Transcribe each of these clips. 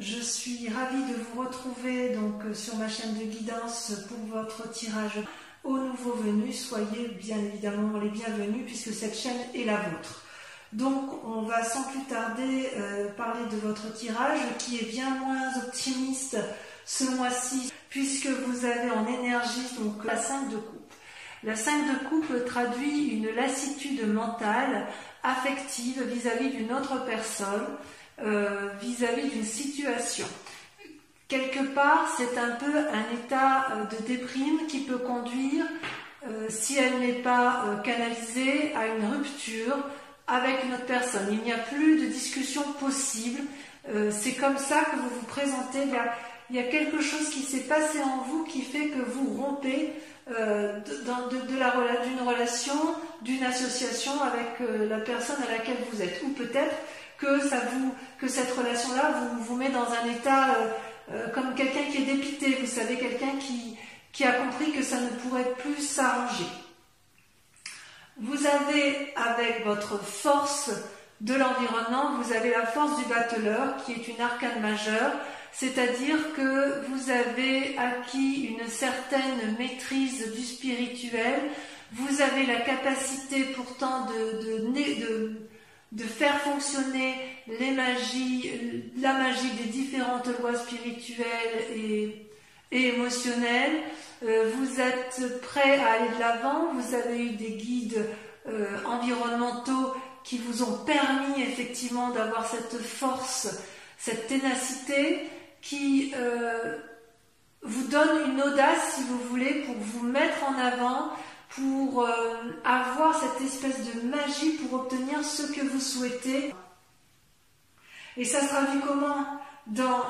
Je suis ravie de vous retrouver donc sur ma chaîne de guidance pour votre tirage aux nouveaux venus. Soyez bien évidemment les bienvenus puisque cette chaîne est la vôtre. Donc on va sans plus tarder parler de votre tirage qui est bien moins optimiste ce mois-ci puisque vous avez en énergie donc la 5 de coupe. La 5 de coupe traduit une lassitude mentale, affective vis-à-vis d'une autre personne, vis-à-vis d'une situation. Quelque part, c'est un peu un état de déprime qui peut conduire, si elle n'est pas canalisée, à une rupture avec une autre personne. Il n'y a plus de discussion possible. C'est comme ça que vous vous présentez. Il y a quelque chose qui s'est passé en vous qui fait que vous rompez d'une relation, d'une association avec la personne à laquelle vous êtes. Ou peut-être que cette relation-là vous met dans un état comme quelqu'un qui est dépité, vous savez, quelqu'un qui a compris que ça ne pourrait plus s'arranger. Vous avez, avec votre force de l'environnement, vous avez la force du battleur, qui est une arcane majeure, c'est-à-dire que vous avez acquis une certaine maîtrise du spirituel, vous avez la capacité pourtant de faire fonctionner la magie des différentes lois spirituelles et émotionnelles. Vous êtes prêt à aller de l'avant, vous avez eu des guides environnementaux qui vous ont permis effectivement d'avoir cette force, cette ténacité qui vous donne une audace, si vous voulez, pour vous mettre en avant, pour avoir cette espèce de magie pour obtenir ce que vous souhaitez. Et ça se traduit comment dans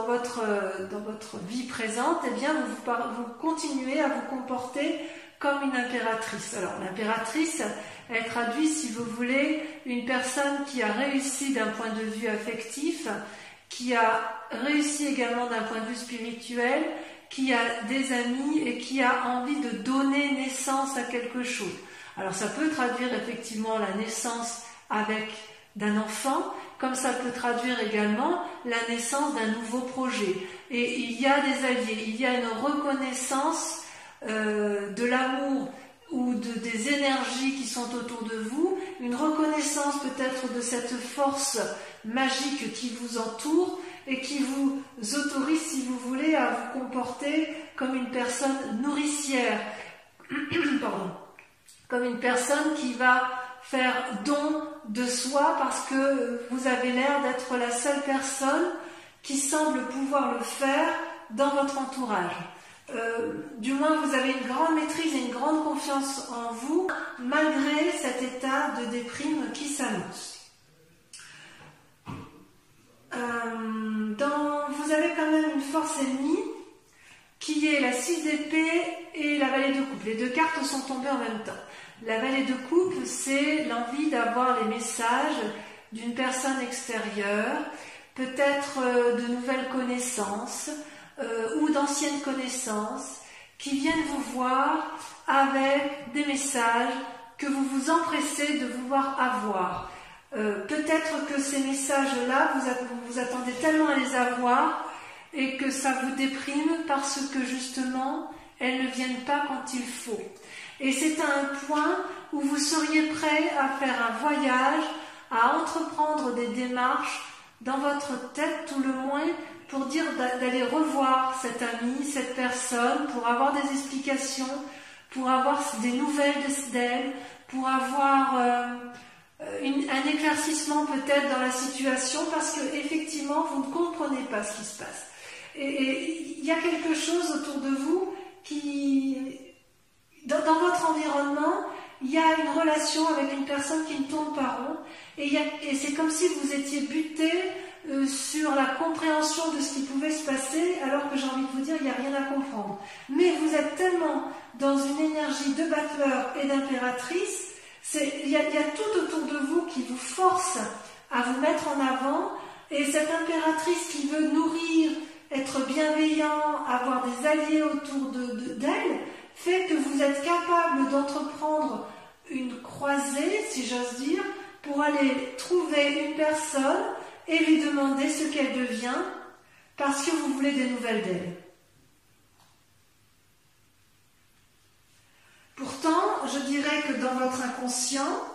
votre vie présente? Eh bien, vous continuez à vous comporter comme une impératrice. Alors, l'impératrice, elle traduit, si vous voulez, une personne qui a réussi d'un point de vue affectif, qui a réussi également d'un point de vue spirituel, qui a des amis et qui a envie de donner naissance à quelque chose. Alors ça peut traduire effectivement la naissance d'un enfant, comme ça peut traduire également la naissance d'un nouveau projet. Et il y a des alliés, il y a une reconnaissance de l'amour ou des énergies qui sont autour de vous, une reconnaissance peut-être de cette force magique qui vous entoure et qui vous autorise, si vous voulez, à vous comporter comme une personne nourricière, pardon, comme une personne qui va faire don de soi parce que vous avez l'air d'être la seule personne qui semble pouvoir le faire dans votre entourage. Du moins, vous avez une grande maîtrise et une grande confiance en vous, malgré cet état de déprime qui s'annonce. Vous avez quand même une force ennemie qui est la 6 d'épée et la vallée de coupe. Les deux cartes sont tombées en même temps. La vallée de coupe, c'est l'envie d'avoir les messages d'une personne extérieure, peut-être de nouvelles connaissances ou d'anciennes connaissances qui viennent vous voir avec des messages que vous vous empressez de vouloir avoir. Peut-être que ces messages-là, vous attendez tellement à les avoir et que ça vous déprime parce que justement, elles ne viennent pas quand il faut. Et c'est à un point où vous seriez prêt à faire un voyage, à entreprendre des démarches dans votre tête tout le moins pour dire d'aller revoir cet ami, cette personne, pour avoir des explications, pour avoir des nouvelles d'elle, pour avoir un éclaircissement peut-être dans la situation parce que effectivement vous ne comprenez pas ce qui se passe. Et il y a quelque chose autour de vous qui, dans votre environnement, il y a une relation avec une personne qui ne tourne pas rond et c'est comme si vous étiez buté sur la compréhension de ce qui pouvait se passer alors que j'ai envie de vous dire il n'y a rien à comprendre. Mais vous êtes tellement dans une énergie de battleur et d'impératrice, il y a tout autour de vous qui vous force à vous mettre en avant et cette impératrice qui veut nourrir, être bienveillant, avoir des alliés autour d'elle, fait que vous êtes capable d'entreprendre une croisée, si j'ose dire, pour aller trouver une personne et lui demander ce qu'elle devient parce que vous voulez des nouvelles d'elle. Pourtant, je dirais que dans votre inconscient,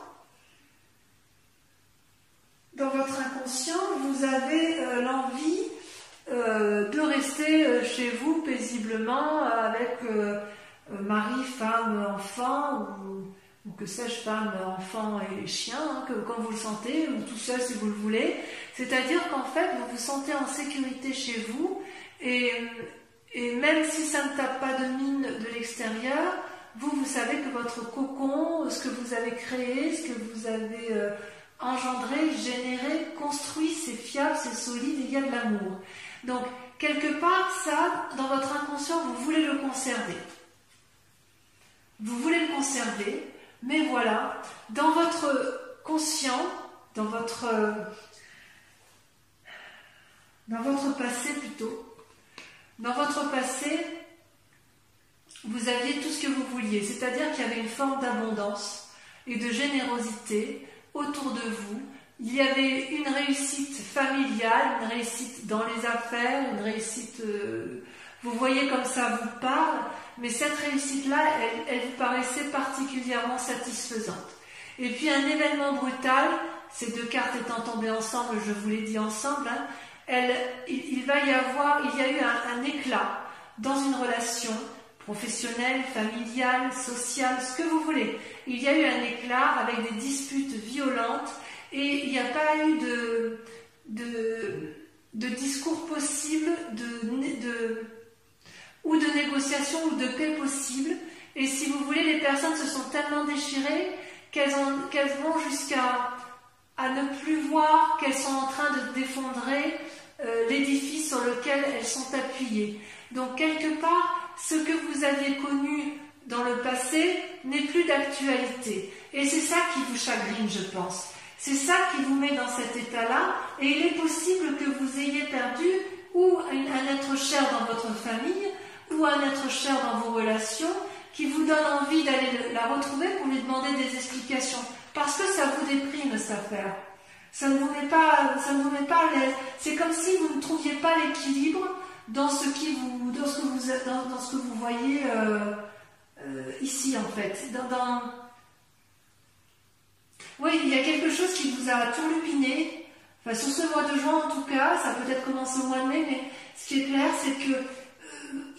vous avez l'envie de rester chez vous paisiblement avec mari, femme, enfant, ou que sais-je, femme, enfant et chien, hein, comme vous le sentez, ou tout seul si vous le voulez. C'est-à-dire qu'en fait, vous vous sentez en sécurité chez vous, et même si ça ne tape pas de mine de l'extérieur, vous savez que votre cocon, ce que vous avez créé, ce que vous avez engendré, généré, construit, c'est fiable, c'est solide, et il y a de l'amour. Donc, quelque part, ça, dans votre inconscient, vous voulez le conserver. Vous voulez le conserver, mais voilà, dans votre conscient, dans votre passé plutôt, dans votre passé, vous aviez tout ce que vous vouliez, c'est-à-dire qu'il y avait une forme d'abondance et de générosité autour de vous. Il y avait une réussite familiale, une réussite dans les affaires, une réussite, vous voyez comme ça vous parle, mais cette réussite-là, elle vous paraissait particulièrement satisfaisante. Et puis un événement brutal, ces deux cartes étant tombées ensemble, je vous l'ai dit ensemble, hein, il y a eu un éclat dans une relation professionnelle, familiale, sociale, ce que vous voulez. Il y a eu un éclat avec des disputes violentes et il n'y a pas eu de discours possible, ou de négociation ou de paix possible. Et si vous voulez, les personnes se sont tellement déchirées qu'elles vont jusqu'à ne plus voir qu'elles sont en train de défendrer l'édifice sur lequel elles sont appuyées. Donc quelque part, ce que vous aviez connu dans le passé n'est plus d'actualité. Et c'est ça qui vous chagrine, je pense. C'est ça qui vous met dans cet état-là. Et il est possible que vous ayez perdu ou un être cher dans votre famille, ou un être cher dans vos relations, qui vous donne envie d'aller la retrouver pour lui demander des explications. Parce que ça vous déprime, cette affaire. Ça ne vous met pas à l'aise. C'est comme si vous ne trouviez pas l'équilibre dans ce que vous voyez ici, en fait. Oui, il y a quelque chose qui vous a turlupiné. Enfin, sur ce mois de juin, en tout cas, ça a peut-être commencé au mois de mai, mais ce qui est clair, c'est que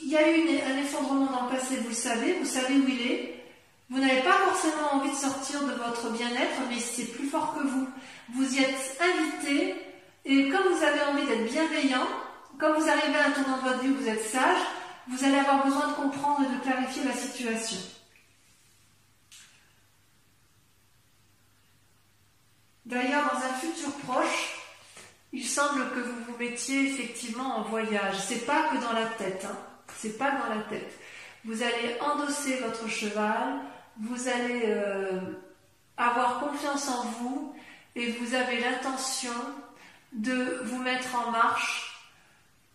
il y a eu un effondrement dans le passé, vous savez où il est. Vous n'avez pas forcément envie de sortir de votre bien-être, mais c'est plus fort que vous. Vous y êtes invité, et comme vous avez envie d'être bienveillant, comme vous arrivez à un tournant de votre vie où vous êtes sage, vous allez avoir besoin de comprendre et de clarifier la situation. D'ailleurs, dans un futur proche, il semble que vous vous mettiez effectivement en voyage. C'est pas que dans la tête, hein. C'est pas dans la tête. Vous allez endosser votre cheval, vous allez avoir confiance en vous et vous avez l'intention de vous mettre en marche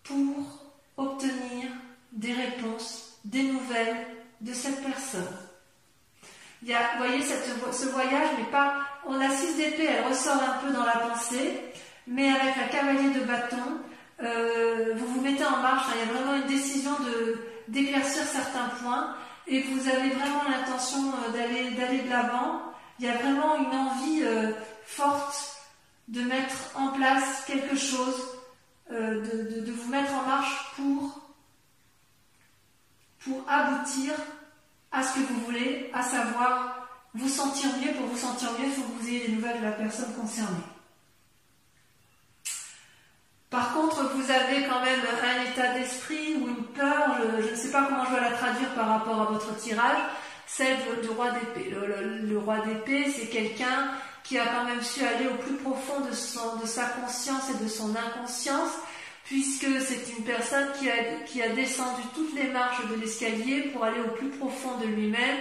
pour obtenir des réponses, des nouvelles de cette personne. Vous voyez, ce voyage n'est pas... On a 6 d'épée, elle ressort un peu dans la pensée, mais avec un cavalier de bâton, vous vous mettez en marche. Il y a vraiment une décision d'éclaircir certains points, et vous avez vraiment l'intention d'aller de l'avant. Il y a vraiment une envie forte de mettre en place quelque chose, de vous mettre en marche pour aboutir à ce que vous voulez, à savoir vous sentir mieux. Pour vous sentir mieux, il faut que vous ayez des nouvelles de la personne concernée. Par contre, vous avez quand même un état d'esprit ou une peur, je ne sais pas comment je vais la traduire par rapport à votre tirage, celle du roi d'épée. Le roi d'épée, c'est quelqu'un qui a quand même su aller au plus profond de sa conscience et de son inconscience, puisque c'est une personne qui a descendu toutes les marches de l'escalier pour aller au plus profond de lui-même,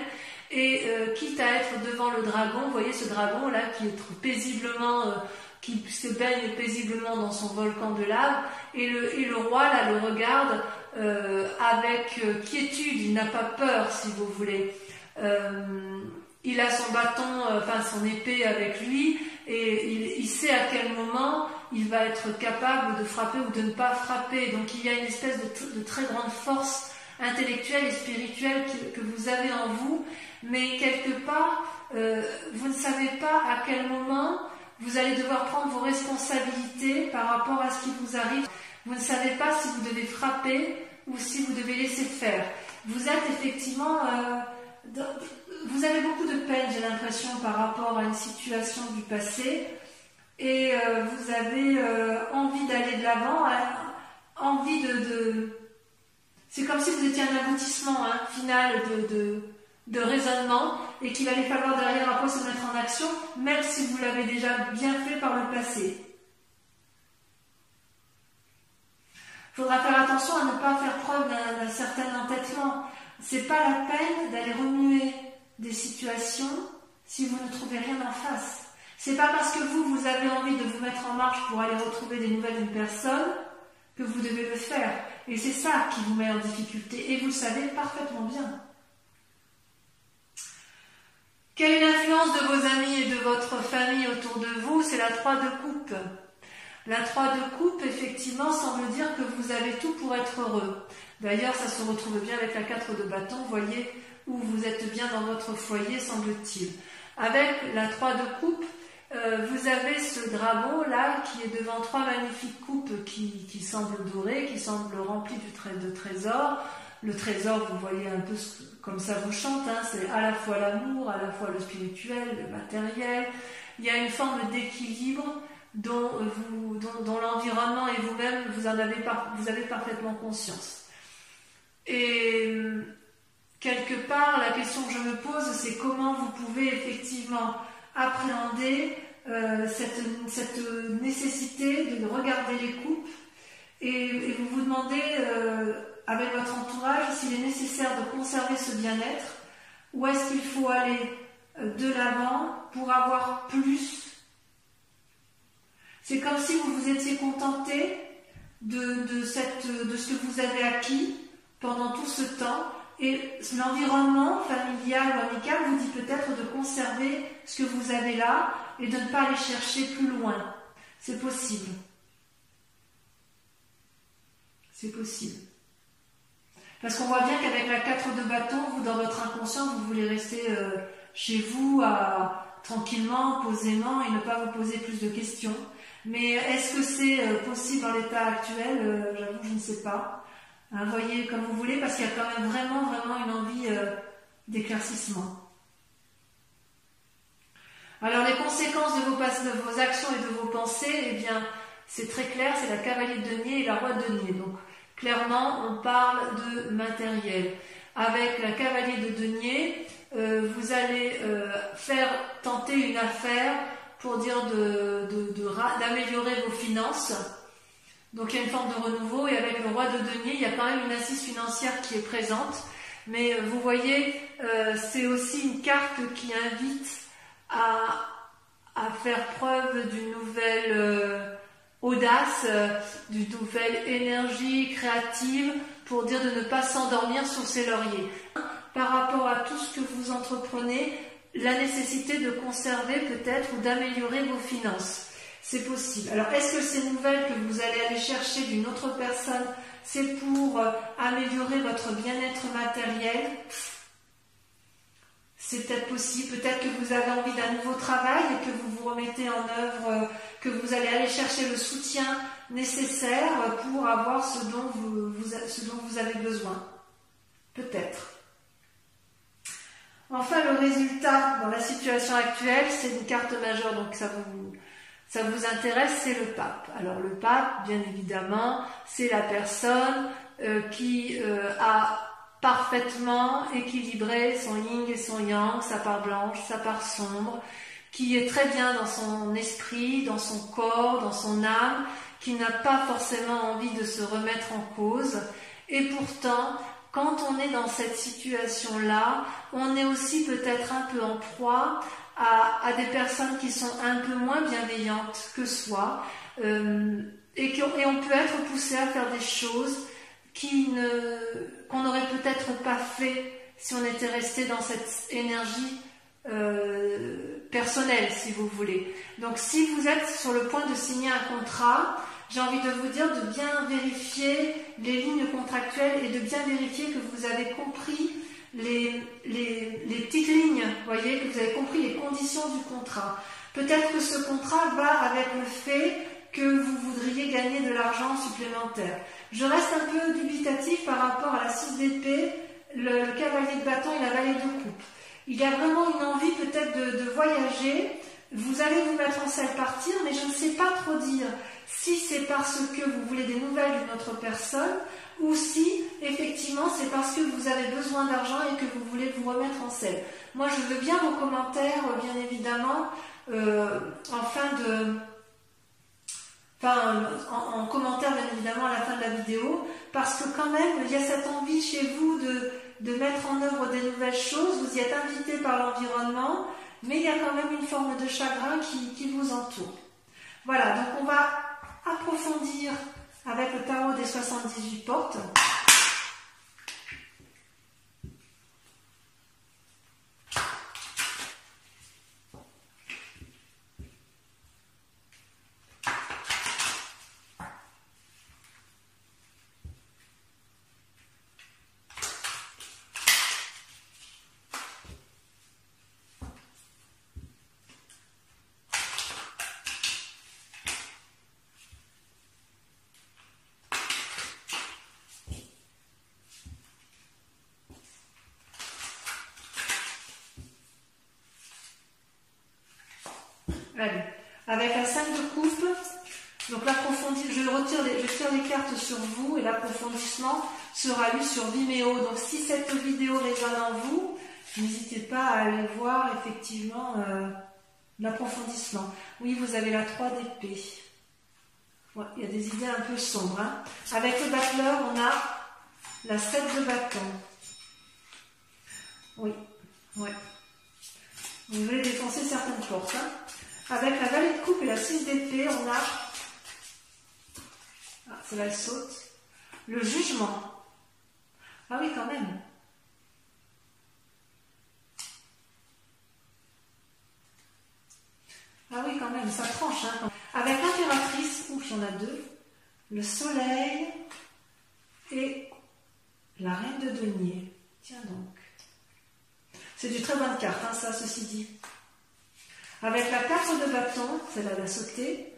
et quitte à être devant le dragon, vous voyez ce dragon là qui est paisiblement... qui se baigne paisiblement dans son volcan de lave, et le roi là le regarde avec quiétude, il n'a pas peur si vous voulez. Il a son bâton, son épée avec lui, et il sait à quel moment il va être capable de frapper ou de ne pas frapper. Donc il y a une espèce de très grande force intellectuelle et spirituelle que vous avez en vous, mais quelque part, vous ne savez pas à quel moment vous allez devoir prendre vos responsabilités par rapport à ce qui vous arrive. Vous ne savez pas si vous devez frapper ou si vous devez laisser faire. Vous êtes effectivement... vous avez beaucoup de peine, j'ai l'impression, par rapport à une situation du passé, et vous avez envie d'aller de l'avant, envie de... C'est comme si vous étiez un aboutissement final de raisonnement, et qu'il allait falloir derrière après se mettre en action, même si vous l'avez déjà bien fait par le passé. Il faudra faire attention à ne pas faire preuve d'un certain entêtement. C'est pas la peine d'aller remuer des situations si vous ne trouvez rien en face. C'est pas parce que vous avez envie de vous mettre en marche pour aller retrouver des nouvelles d'une personne que vous devez le faire. Et c'est ça qui vous met en difficulté. Et vous le savez parfaitement bien. Quelle est l'influence de vos amis et de votre famille autour de vous? C'est la 3 de coupe. La 3 de coupe, effectivement, semble dire que vous avez tout pour être heureux. D'ailleurs, ça se retrouve bien avec la 4 de bâton. Vous voyez où vous êtes bien dans votre foyer, semble-t-il. Avec la 3 de coupe, vous avez ce dragon là qui est devant 3 magnifiques coupes qui semblent dorées, qui semblent remplies de trésors. Le trésor, vous voyez un peu comme ça vous chante, c'est à la fois l'amour, à la fois le spirituel, le matériel. Il y a une forme d'équilibre dont l'environnement et vous-même, vous avez parfaitement conscience. Et quelque part, la question que je me pose, c'est comment vous pouvez effectivement appréhender cette nécessité de regarder les coupes et vous vous demandez avec votre entourage s'il est nécessaire de conserver ce bien-être ou est-ce qu'il faut aller de l'avant pour avoir plus. C'est comme si vous vous étiez contenté de ce que vous avez acquis pendant tout ce temps. Et l'environnement familial ou amical vous dit peut-être de conserver ce que vous avez là et de ne pas aller chercher plus loin. C'est possible. C'est possible. Parce qu'on voit bien qu'avec la 4 de bâton, vous, dans votre inconscient, vous voulez rester chez vous tranquillement, posément et ne pas vous poser plus de questions. Mais est-ce que c'est possible dans l'état actuel? J'avoue, je ne sais pas. Voyez comme vous voulez, parce qu'il y a quand même vraiment une envie d'éclaircissement. Alors les conséquences de vos actions et de vos pensées, eh bien, c'est très clair, c'est la cavalier de denier et la roi de denier. Donc, clairement, on parle de matériel. Avec la cavalier de denier, vous allez tenter une affaire pour dire d'améliorer vos finances. Donc il y a une forme de renouveau et avec le roi de denier, il y a quand même une assise financière qui est présente. Mais vous voyez, c'est aussi une carte qui invite à faire preuve d'une nouvelle audace, d'une nouvelle énergie créative pour dire de ne pas s'endormir sur ses lauriers. Par rapport à tout ce que vous entreprenez, la nécessité de conserver peut-être ou d'améliorer vos finances. C'est possible. Alors, est-ce que ces nouvelles que vous allez aller chercher d'une autre personne, c'est pour améliorer votre bien-être matériel? C'est peut-être possible. Peut-être que vous avez envie d'un nouveau travail et que vous vous remettez en œuvre, que vous allez aller chercher le soutien nécessaire pour avoir ce dont vous avez besoin. Peut-être. Enfin, le résultat dans la situation actuelle, c'est une carte majeure, donc ça vous intéresse, c'est le pape. Alors le pape, bien évidemment, c'est la personne qui a parfaitement équilibré son yin et son yang, sa part blanche, sa part sombre, qui est très bien dans son esprit, dans son corps, dans son âme, qui n'a pas forcément envie de se remettre en cause. Et pourtant, quand on est dans cette situation-là, on est aussi peut-être un peu en proie à des personnes qui sont un peu moins bienveillantes que soi et on peut être poussé à faire des choses qu'on n'aurait peut-être pas fait si on était resté dans cette énergie personnel, si vous voulez. Donc si vous êtes sur le point de signer un contrat, j'ai envie de vous dire de bien vérifier les lignes contractuelles et de bien vérifier que vous avez compris les petites lignes, voyez, que vous avez compris les conditions du contrat. Peut-être que ce contrat va avec le fait que vous voudriez gagner de l'argent supplémentaire. Je reste un peu dubitatif par rapport à la 6 d'épée, le cavalier de bâton et la vallée de coupe. Il y a vraiment une envie peut-être de voyager. Vous allez vous mettre en selle partir, mais je ne sais pas trop dire si c'est parce que vous voulez des nouvelles d'une autre personne ou si effectivement c'est parce que vous avez besoin d'argent et que vous voulez vous remettre en selle. Moi je veux bien vos commentaires, bien évidemment, en commentaire bien évidemment à la fin de la vidéo, parce que quand même il y a cette envie chez vous de mettre en œuvre des nouvelles choses, vous y êtes invité par l'environnement, mais il y a quand même une forme de chagrin qui vous entoure. Voilà, donc on va approfondir avec le tarot des 78 portes. Allez, avec la 5 de coupe, donc l'approfondissement, je tire les cartes sur vous et l'approfondissement sera lu sur Vimeo. Donc si cette vidéo résonne en vous, n'hésitez pas à aller voir effectivement l'approfondissement. Oui, vous avez la 3 d'épée. Ouais, il y a des idées un peu sombres. Hein. Avec le battleur, on a la 7 de bâton. Oui, ouais. Vous voulez défoncer certaines portes. Hein. Avec la vallée de coupe et la 6 d'épée, on a, celle-là elle saute, le jugement. Ah oui, quand même. Ah oui, quand même, ça tranche. Hein. Avec l'impératrice, ouf, il y en a deux, le soleil et la reine de denier. Tiens donc. C'est du très bonne carte, hein, ça, ceci dit. Avec la 4 de bâton, celle-là elle a sauté,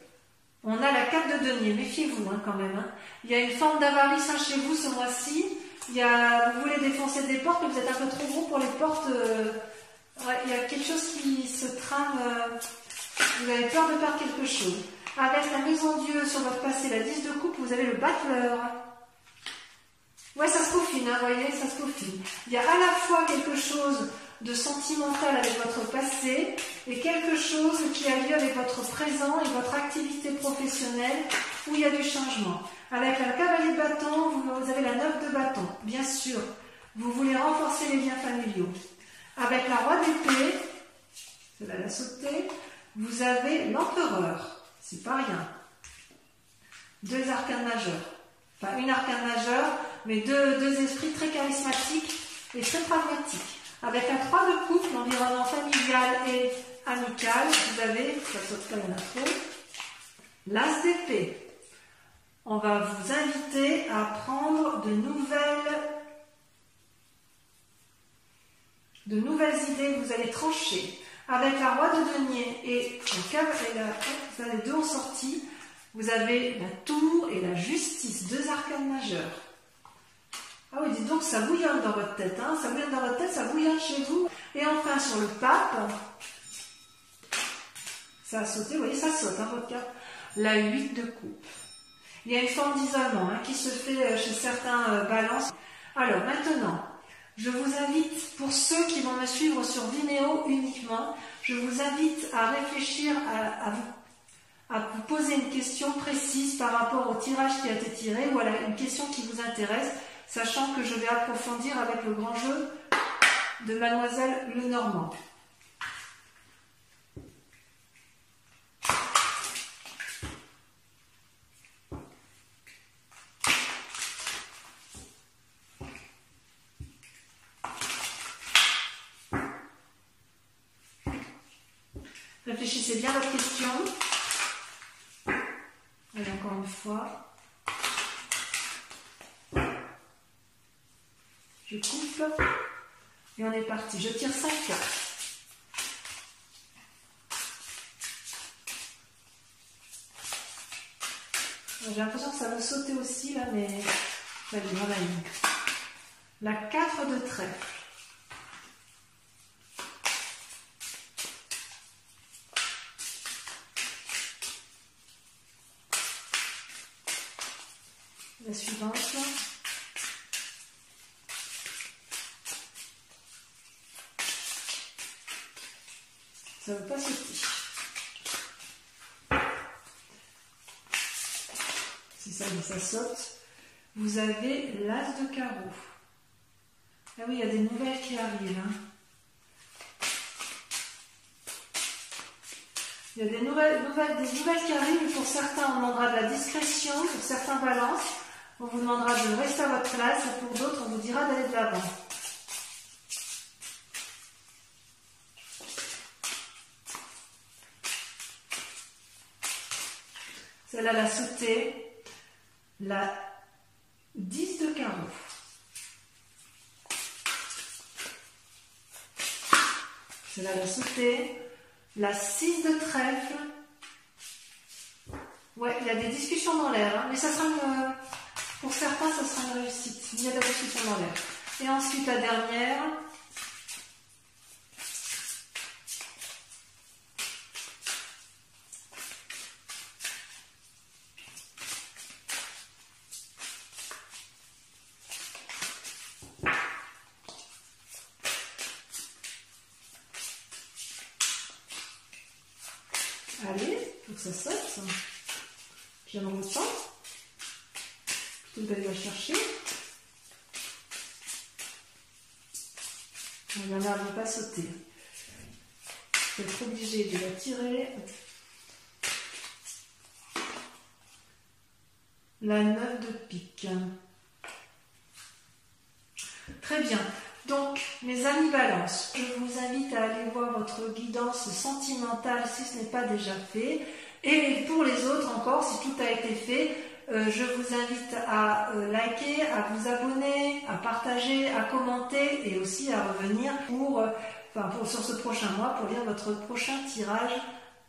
on a la 4 de denier. Méfiez-vous hein, quand même. Hein. Il y a une forme d'avarice hein, chez vous ce mois-ci. Vous voulez défoncer des portes, mais vous êtes un peu trop gros pour les portes. Ouais, il y a quelque chose qui se trame. Vous avez peur de perdre quelque chose. Avec la maison Dieu sur votre passé, la 10 de coupe, vous avez le battleur. Ouais, ça se peaufine, hein, vous voyez, ça se peaufine. Il y a à la fois quelque chose de sentimental avec votre passé et quelque chose qui a lieu avec votre présent et votre activité professionnelle où il y a du changement. Avec la cavalier de bâton, vous avez la 9 de bâton. Bien sûr, vous voulez renforcer les liens familiaux. Avec la roi d'épée, celle-là l'a sauté, vous avez l'empereur. C'est pas rien. Deux arcanes majeurs. Enfin, une arcane majeure, mais deux esprits très charismatiques et très pragmatiques. Avec la 3 de coupe, l'environnement familial et amical, vous avez, ça saute pas, il y en a trop, l'as d'épée. On va vous inviter à prendre de nouvelles idées, vous allez trancher. Avec la roi de denier et vous avez deux en sortie, vous avez la tour et la justice, deux arcanes majeurs. Ah oui, dites donc, ça bouillonne dans votre tête, hein, ça bouillonne dans votre tête, ça bouillonne chez vous. Et enfin, sur le pape, ça a sauté, vous voyez, ça saute, hein, votre carte. La 8 de coupe. Il y a une forme d'isolement hein, qui se fait chez certains balances. Alors, maintenant, je vous invite, pour ceux qui vont me suivre sur Vimeo uniquement, je vous invite à réfléchir à vous poser une question précise par rapport au tirage qui a été tiré ou à une question qui vous intéresse, sachant que je vais approfondir avec le grand jeu de Mademoiselle Lenormand. Réfléchissez bien à votre question. Allez, encore une fois. Je coupe. Et on est parti. Je tire 5 cartes. J'ai l'impression que ça va sauter aussi là, mais ça va dans la ligne. La 4 de trèfle. La suivante. Ça ne veut pas sauter. Si ça saute, vous avez l'as de carreau. Ah oui, il y a des nouvelles qui arrivent. Hein. Il y a des nouvelles qui arrivent. Pour certains, on demandera de la discrétion. Pour certains balances, on vous demandera de rester à votre place. Et pour d'autres, on vous dira d'aller de l'avant. Celle-là, elle a sauté. La 10 de carreau. Celle-là, elle a sauté. La 6 de trèfle. Ouais, il y a des discussions dans l'air, hein, mais ça sera pour certains, ça sera une réussite. Il y a de la discussion dans l'air. Et ensuite, la dernière. Allez, faut que ça saute, ça. Puis en remontant, plutôt d'aller la chercher. Il y en a, elle ne va pas sauter. Je vais être obligée de la tirer. La 9 de pique. Très bien. Donc, mes amis Balance, je vous invite à aller voir votre guidance sentimentale si ce n'est pas déjà fait. Et pour les autres encore, si tout a été fait, je vous invite à liker, à vous abonner, à partager, à commenter et aussi à revenir sur ce prochain mois pour lire votre prochain tirage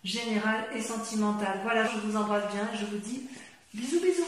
général et sentimental. Voilà, je vous embrasse bien et je vous dis bisous bisous.